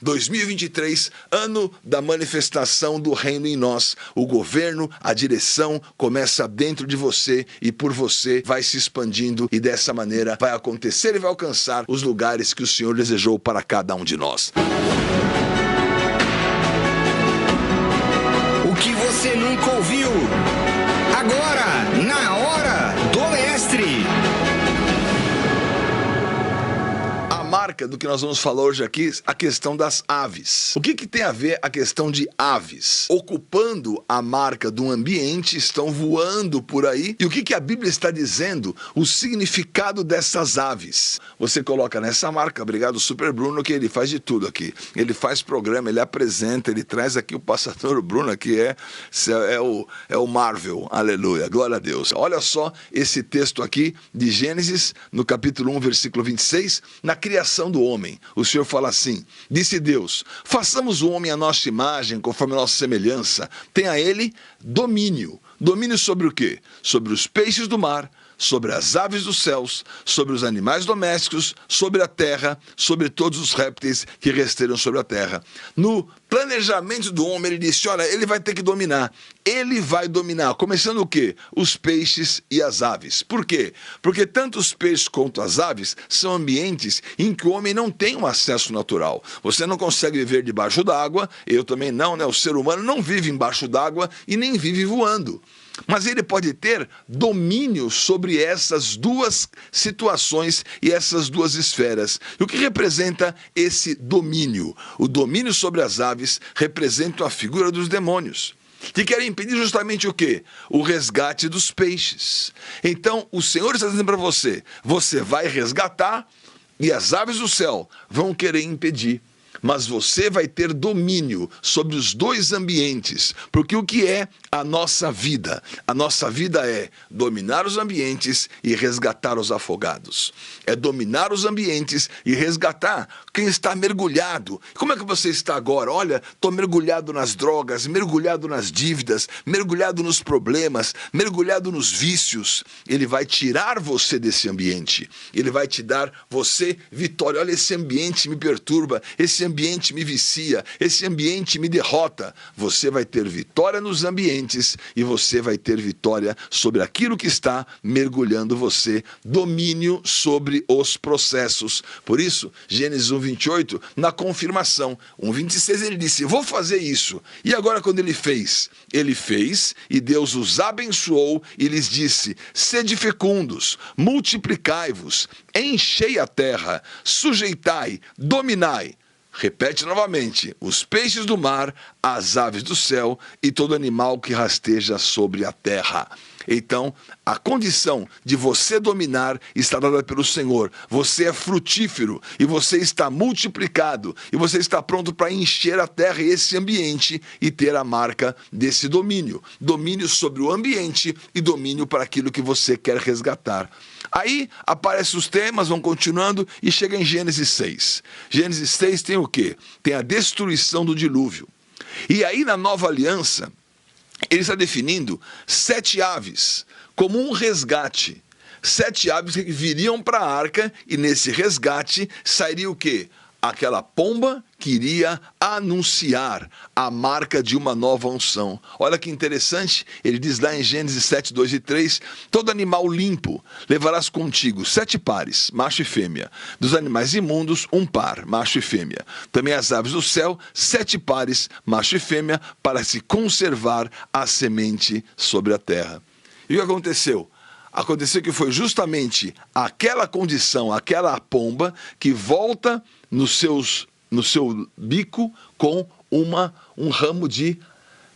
2023, ano da manifestação do reino em nós. O governo, a direção começa dentro de você e por você vai se expandindo e dessa maneira vai acontecer e vai alcançar os lugares que o Senhor desejou para cada um de nós. O que você nunca ouviu, agora, na hora do mestre. Marca do que nós vamos falar hoje aqui, a questão das aves. O que tem a ver a questão de aves? Ocupando a marca de um ambiente, estão voando por aí. E o que a Bíblia está dizendo? O significado dessas aves. Você coloca nessa marca, obrigado Super Bruno, que ele faz de tudo aqui. Ele faz programa, ele apresenta, ele traz aqui o pastor Bruno, que é o Marvel. Aleluia, glória a Deus. Olha só esse texto aqui de Gênesis, no capítulo 1, versículo 26, na criação do homem. O Senhor fala assim: disse Deus, façamos o homem à nossa imagem, conforme a nossa semelhança. Tenha ele domínio. Domínio sobre o quê? Sobre os peixes do mar, sobre as aves dos céus, sobre os animais domésticos, sobre a terra, sobre todos os répteis que rasteiram sobre a terra. No planejamento do homem, ele disse, olha, ele vai ter que dominar. Ele vai dominar, começando o quê? Os peixes e as aves. Por quê? Porque tanto os peixes quanto as aves são ambientes em que o homem não tem um acesso natural. Você não consegue viver debaixo d'água, eu também não, né? O ser humano não vive embaixo d'água e nem vive voando. Mas ele pode ter domínio sobre essas duas situações e essas duas esferas. E o que representa esse domínio? O domínio sobre as aves representa a figura dos demônios, que querem impedir justamente o quê? O resgate dos peixes. Então, o Senhor está dizendo para você, você vai resgatar e as aves do céu vão querer impedir. Mas você vai ter domínio sobre os dois ambientes, porque o que é a nossa vida? A nossa vida é dominar os ambientes e resgatar os afogados. É dominar os ambientes e resgatar quem está mergulhado. Como é que você está agora? Olha, estou mergulhado nas drogas, mergulhado nas dívidas, mergulhado nos problemas, mergulhado nos vícios. Ele vai tirar você desse ambiente. Ele vai te dar você vitória. Olha, esse ambiente me perturba, esse ambiente me vicia, esse ambiente me derrota. Você vai ter vitória nos ambientes e você vai ter vitória sobre aquilo que está mergulhando você, domínio sobre os processos. Por isso, Gênesis 1:28, na confirmação, 1:26 ele disse, vou fazer isso. E agora quando ele fez e Deus os abençoou e lhes disse, sede fecundos, multiplicai-vos, enchei a terra, sujeitai, dominai. Repete novamente, os peixes do mar, as aves do céu e todo animal que rasteja sobre a terra. Então, a condição de você dominar está dada pelo Senhor. Você é frutífero e você está multiplicado e você está pronto para encher a terra e esse ambiente e ter a marca desse domínio. Domínio sobre o ambiente e domínio para aquilo que você quer resgatar. Aí aparecem os temas, vão continuando e chega em Gênesis 6. Gênesis 6 tem o quê? Tem a destruição do dilúvio. E aí na nova aliança, ele está definindo 7 aves como um resgate. 7 aves que viriam para a arca e nesse resgate sairia o quê? Aquela pomba que iria anunciar a marca de uma nova unção. Olha que interessante, ele diz lá em Gênesis 7, 2 e 3, todo animal limpo levarás contigo 7 pares, macho e fêmea. Dos animais imundos, 1 par, macho e fêmea. Também as aves do céu, 7 pares, macho e fêmea, para se conservar a semente sobre a terra. E o que aconteceu? Aconteceu que foi justamente aquela condição, aquela pomba que volta no seu bico com um ramo de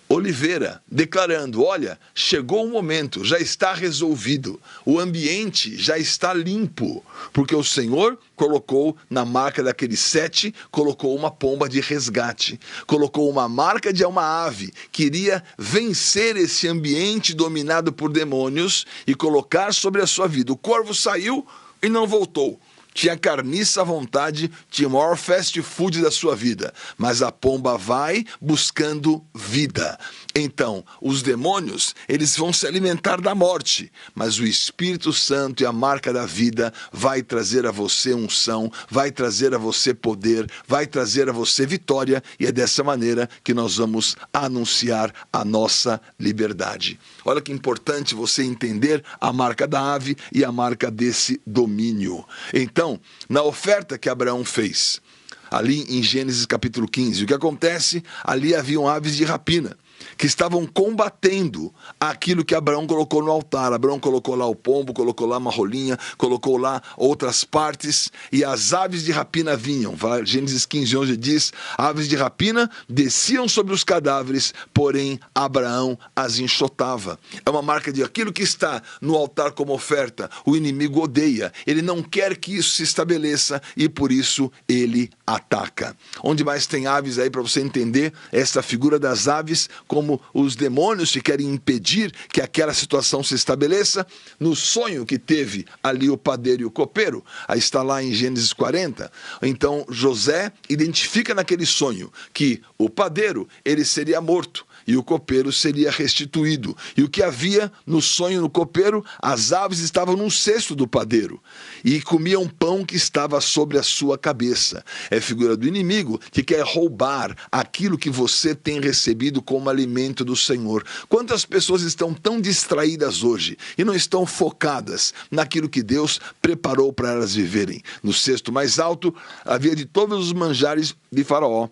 oliveira, declarando, olha, chegou o momento, já está resolvido, o ambiente já está limpo, porque o Senhor colocou na marca daqueles 7, colocou uma pomba de resgate, colocou uma marca de uma ave, que iria vencer esse ambiente dominado por demônios e colocar sobre a sua vida. O corvo saiu e não voltou. tinha carniça à vontade, tinha o maior fast food da sua vida, mas a pomba vai buscando vida. Então, os demônios, eles vão se alimentar da morte, mas o Espírito Santo e a marca da vida vai trazer a você unção, vai trazer a você poder, vai trazer a você vitória, e é dessa maneira que nós vamos anunciar a nossa liberdade. Olha que importante você entender a marca da ave e a marca desse domínio. Então, na oferta que Abraão fez, ali em Gênesis capítulo 15, o que acontece? Ali haviam aves de rapina, que estavam combatendo aquilo que Abraão colocou no altar. Abraão colocou lá o pombo, colocou lá uma rolinha, colocou lá outras partes, e as aves de rapina vinham. Gênesis 15, 11 diz: aves de rapina desciam sobre os cadáveres, porém Abraão as enxotava. É uma marca de aquilo que está no altar como oferta. O inimigo odeia, ele não quer que isso se estabeleça, e por isso ele ataca. Onde mais tem aves aí para você entender essa figura das aves, como os demônios que querem impedir que aquela situação se estabeleça? No sonho que teve ali o padeiro e o copeiro, aí está lá em Gênesis 40, então José identifica naquele sonho que o padeiro, ele seria morto, e o copeiro seria restituído. E o que havia no sonho no copeiro? As aves estavam num cesto do padeiro e comiam pão que estava sobre a sua cabeça. É figura do inimigo que quer roubar aquilo que você tem recebido como alimento do Senhor. Quantas pessoas estão tão distraídas hoje e não estão focadas naquilo que Deus preparou para elas viverem? No cesto mais alto havia de todos os manjares de Faraó,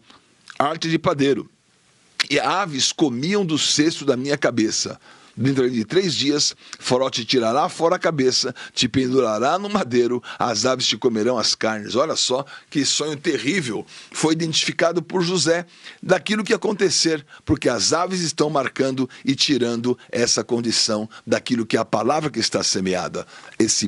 arte de padeiro. E aves comiam do cesto da minha cabeça. Dentro de 3 dias, Faraó te tirará fora a cabeça, te pendurará no madeiro, as aves te comerão as carnes. Olha só que sonho terrível foi identificado por José daquilo que ia acontecer, porque as aves estão marcando e tirando essa condição daquilo que é a palavra que está semeada. Essa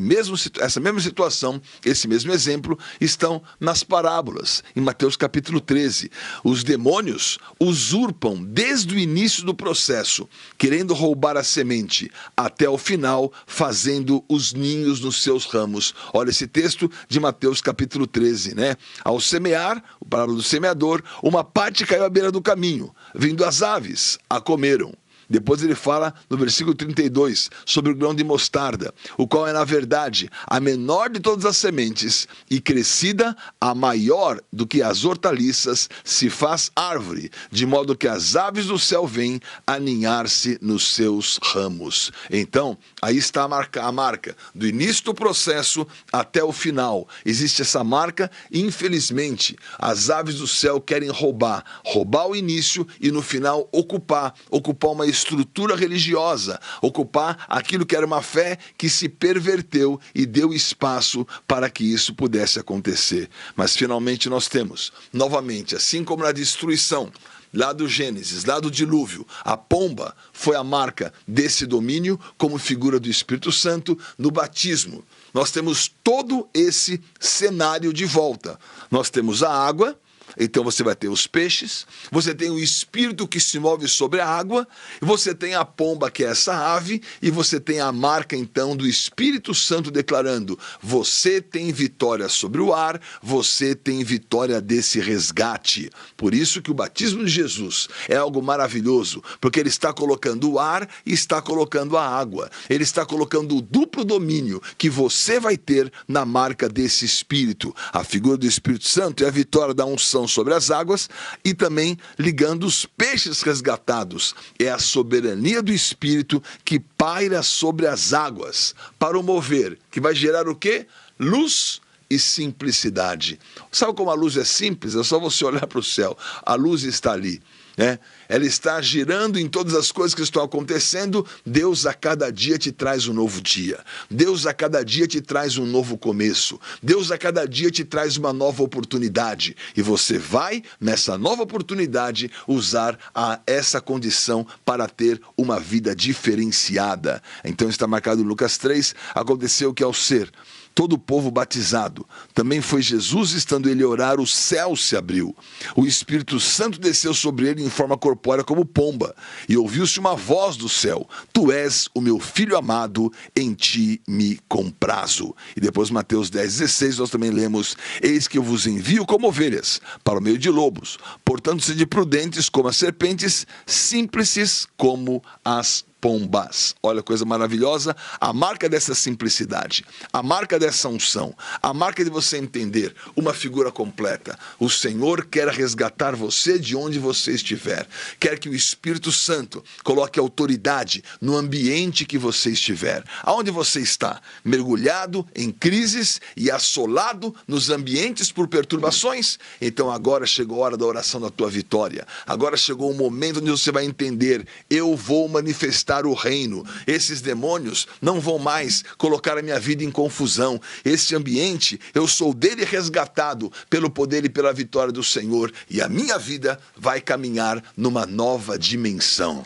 mesma situação, esse mesmo exemplo, estão nas parábolas, em Mateus capítulo 13. Os demônios usurpam desde o início do processo, querendo roubar a semente, até o final, fazendo os ninhos nos seus ramos. Olha esse texto de Mateus capítulo 13, né? Ao semear, o parábola do semeador, uma parte caiu à beira do caminho, vindo as aves, a comeram. Depois ele fala no versículo 32 sobre o grão de mostarda, o qual é na verdade a menor de todas as sementes, e crescida a maior do que as hortaliças, se faz árvore, de modo que as aves do céu vêm aninhar-se nos seus ramos. Então, aí está a marca do início do processo até o final. Existe essa marca, e infelizmente as aves do céu querem roubar o início e no final ocupar uma estrutura religiosa, ocupar aquilo que era uma fé que se perverteu e deu espaço para que isso pudesse acontecer. Mas finalmente nós temos, novamente, assim como na destruição, lá do Gênesis, lá do dilúvio, a pomba foi a marca desse domínio como figura do Espírito Santo. No batismo, nós temos todo esse cenário de volta. Nós temos a água. Então você vai ter os peixes, você tem o Espírito que se move sobre a água, você tem a pomba, que é essa ave, e você tem a marca então do Espírito Santo declarando: você tem vitória sobre o ar, você tem vitória desse resgate. Por isso que o batismo de Jesus é algo maravilhoso, porque ele está colocando o ar e está colocando a água. Ele está colocando o duplo domínio que você vai ter na marca desse Espírito. A figura do Espírito Santo é a vitória da unção sobre as águas, e também ligando os peixes resgatados. É a soberania do Espírito que paira sobre as águas para o mover, que vai gerar o quê? Luz e simplicidade. Sabe como a luz é simples? É só você olhar para o céu. A luz está ali, né? Ela está girando em todas as coisas que estão acontecendo. Deus a cada dia te traz um novo dia. Deus a cada dia te traz um novo começo. Deus a cada dia te traz uma nova oportunidade. E você vai, nessa nova oportunidade, usar essa condição para ter uma vida diferenciada. Então está marcado em Lucas 3, aconteceu que ao ser todo o povo batizado. Também foi Jesus, estando ele a orar, o céu se abriu. O Espírito Santo desceu sobre ele em forma corpórea como pomba, e ouviu-se uma voz do céu: Tu és o meu filho amado, em ti me comprazo. E depois Mateus 10,16 nós também lemos: Eis que eu vos envio como ovelhas para o meio de lobos. Portanto, sede prudentes como as serpentes, simples como as pombas. Olha, coisa maravilhosa, a marca dessa simplicidade, a marca dessa unção, a marca de você entender uma figura completa. O Senhor quer resgatar você de onde você estiver, quer que o Espírito Santo coloque autoridade no ambiente que você estiver. Aonde você está? Mergulhado em crises e assolado nos ambientes por perturbações? Então agora chegou a hora da oração da tua vitória. Agora chegou o momento onde você vai entender: eu vou manifestar o reino. Esses demônios não vão mais colocar a minha vida em confusão. Este ambiente, eu sou dele resgatado pelo poder e pela vitória do Senhor, e a minha vida vai caminhar numa nova dimensão.